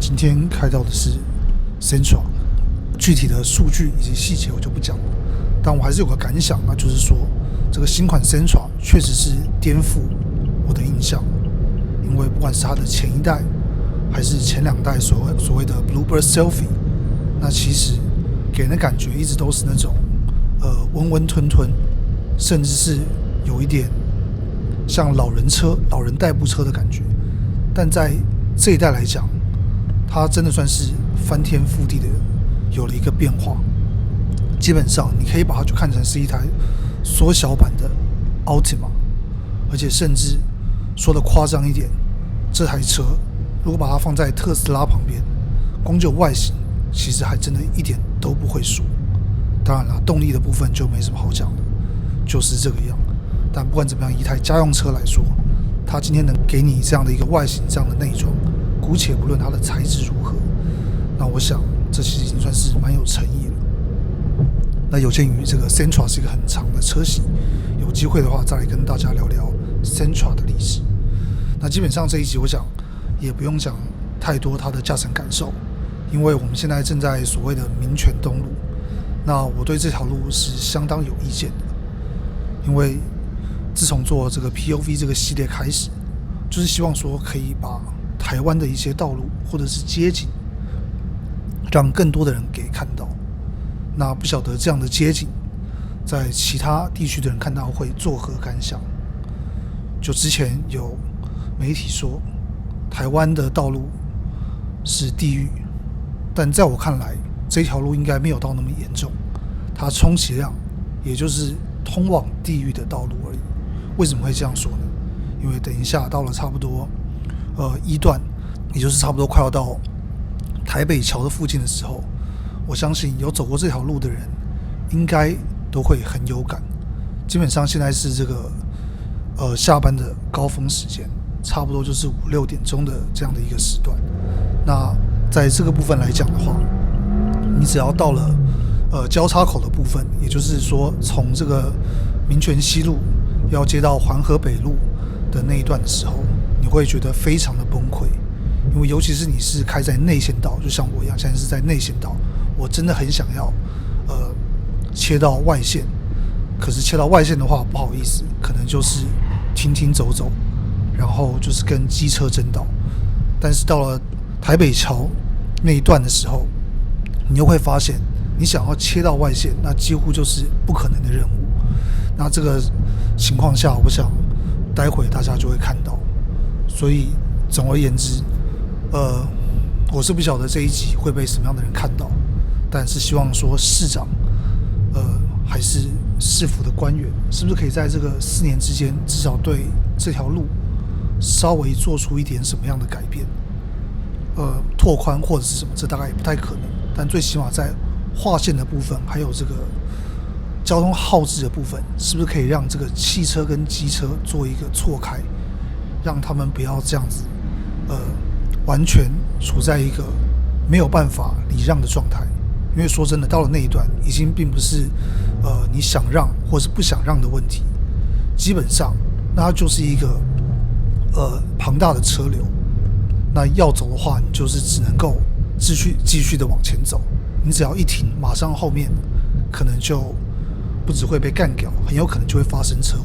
今天开到的是 Sentra， 具体的数据以及细节我就不讲了，但我还是有个感想，那就是说这个新款 Sentra 确实是颠覆我的印象，因为不管是它的前一代还是前两代所谓的 Bluebird Selfie， 那其实给人的感觉一直都是那种温温吞吞，甚至是有一点像老人代步车的感觉。但在这一代来讲，它真的算是翻天覆地的有了一个变化。基本上你可以把它就看成是一台缩小版的 Altima， 而且甚至说的夸张一点，这台车如果把它放在特斯拉旁边，光就外形其实还真的一点都不会输。当然了，动力的部分就没什么好讲的，就是这个样。但不管怎么样，以一台家用车来说，它今天能给你这样的一个外形，这样的内装，姑且不论它的材质如何，那我想这其实已经算是蛮有诚意了。那有鉴于这个 Sentra 是一个很长的车系，有机会的话再来跟大家聊聊 Sentra 的历史。那基本上这一集我想也不用讲太多它的驾乘感受，因为我们现在正在所谓的民权东路，那我对这条路是相当有意见的，因为自从做这个 POV 这个系列开始，就是希望说可以把台湾的一些道路或者是街景，让更多的人给看到。那不晓得这样的街景，在其他地区的人看到会作何感想？就之前有媒体说，台湾的道路是地狱，但在我看来，这条路应该没有到那么严重，它充其量也就是通往地狱的道路而已。为什么会这样说呢？因为等一下到了差不多一段，也就是差不多快要到台北桥的附近的时候，我相信有走过这条路的人应该都会很有感。基本上现在是这个下班的高峰时间，差不多就是5、6点钟的这样的一个时段。那在这个部分来讲的话，你只要到了交叉口的部分，也就是说从这个民权西路要接到环河北路的那一段的时候，你会觉得非常的崩溃，因为尤其是你是开在内线道，就像我一样，现在是在内线道，我真的很想要切到外线，可是切到外线的话，不好意思，可能就是停走走，然后就是跟机车争道。但是到了台北桥那一段的时候，你又会发现，你想要切到外线，那几乎就是不可能的任务。那这个情况下，我想待会大家就会看到。所以总而言之，我是不晓得这一集会被什么样的人看到，但是希望说市长，还是市府的官员，是不是可以在这个4年之间，至少对这条路稍微做出一点什么样的改变？拓宽或者是什么，这大概也不太可能。但最起码在划线的部分，还有这个交通号志的部分，是不是可以让这个汽车跟机车做一个错开，让他们不要这样子，完全处在一个没有办法礼让的状态？因为说真的，到了那一段，已经并不是你想让或是不想让的问题，基本上那它就是一个庞大的车流。那要走的话，你就是只能够继续的往前走。你只要一停，马上后面可能就不只会被干掉，很有可能就会发生车祸。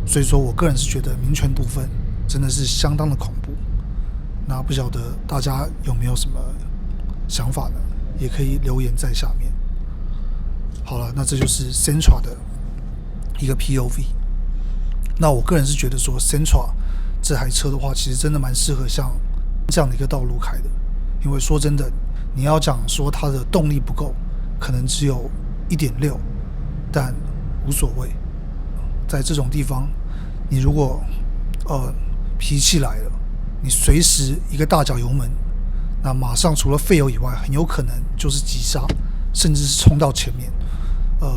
所以说我个人是觉得民权部分真的是相当的恐怖。那不晓得大家有没有什么想法呢？也可以留言在下面。好了，那这就是 Sentra 的一个 POV。那我个人是觉得说 Sentra 这台车的话，其实真的蛮适合像这样的一个道路开的。因为说真的，你要讲说它的动力不够，可能只有 1.6， 但无所谓。在这种地方，你如果脾气来了，你随时一个大脚油门，那马上除了费油以外，很有可能就是急刹，甚至是冲到前面，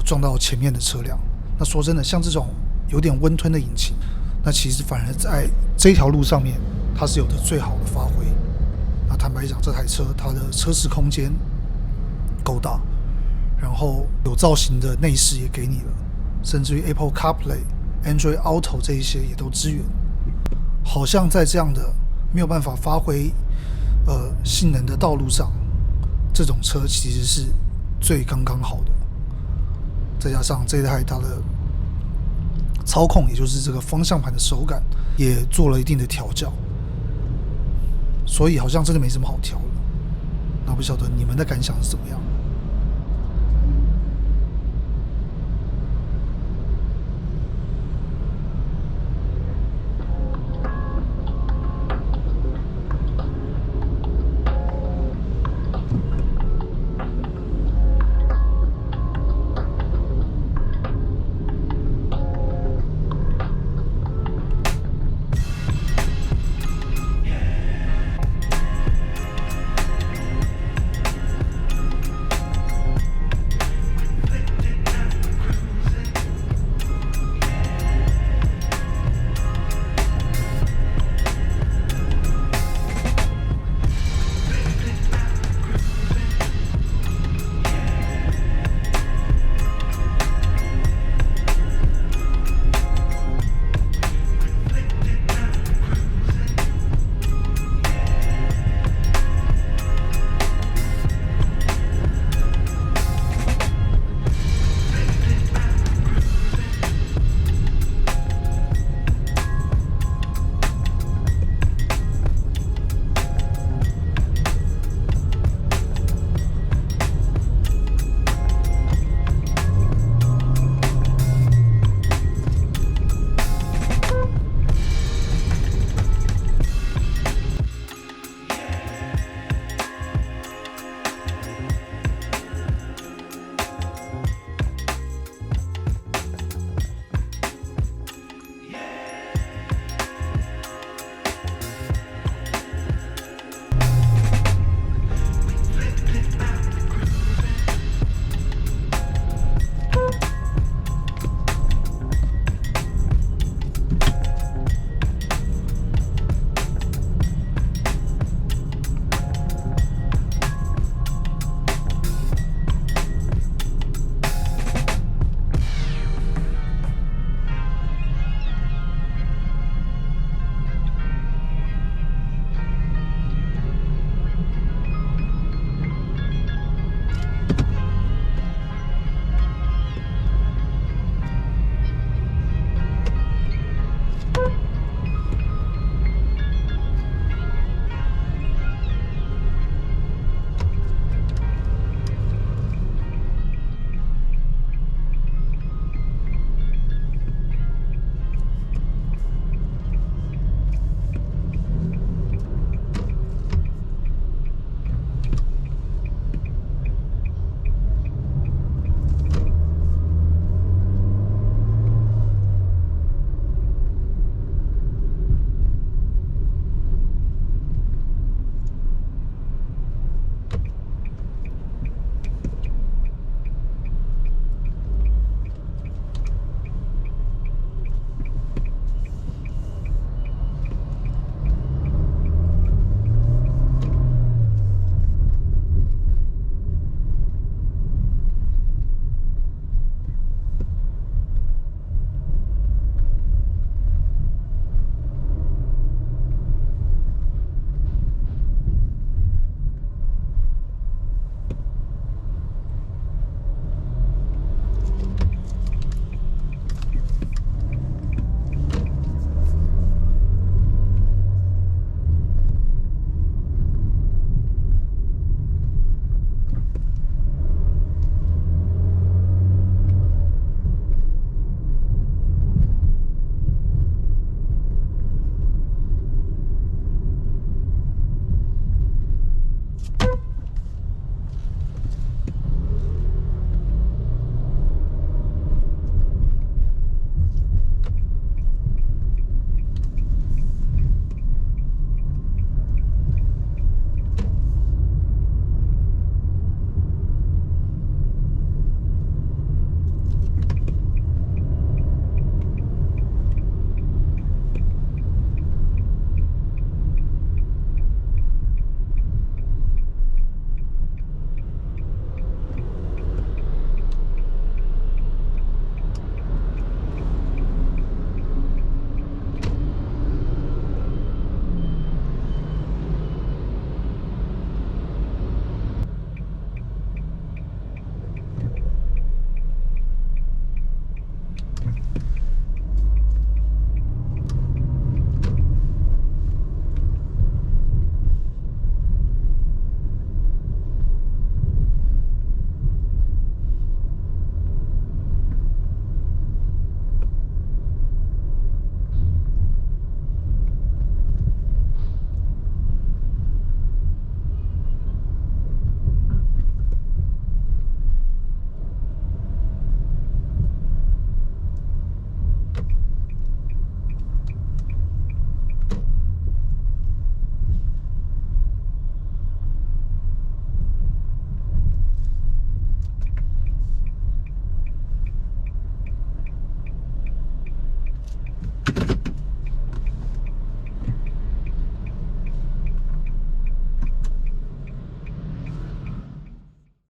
撞到前面的车辆。那说真的，像这种有点温吞的引擎，那其实反而在这条路上面，它是有着最好的发挥。那坦白讲，这台车它的车室空间够大，然后有造型的内饰也给你了，甚至于 Apple CarPlay、Android Auto 这一些也都支援。好像在这样的没有办法发挥性能的道路上，这种车其实是最刚刚好的。再加上这一台它的操控，也就是这个方向盘的手感，也做了一定的调教，所以好像真的没什么好调的。那不晓得你们的感想是怎么样？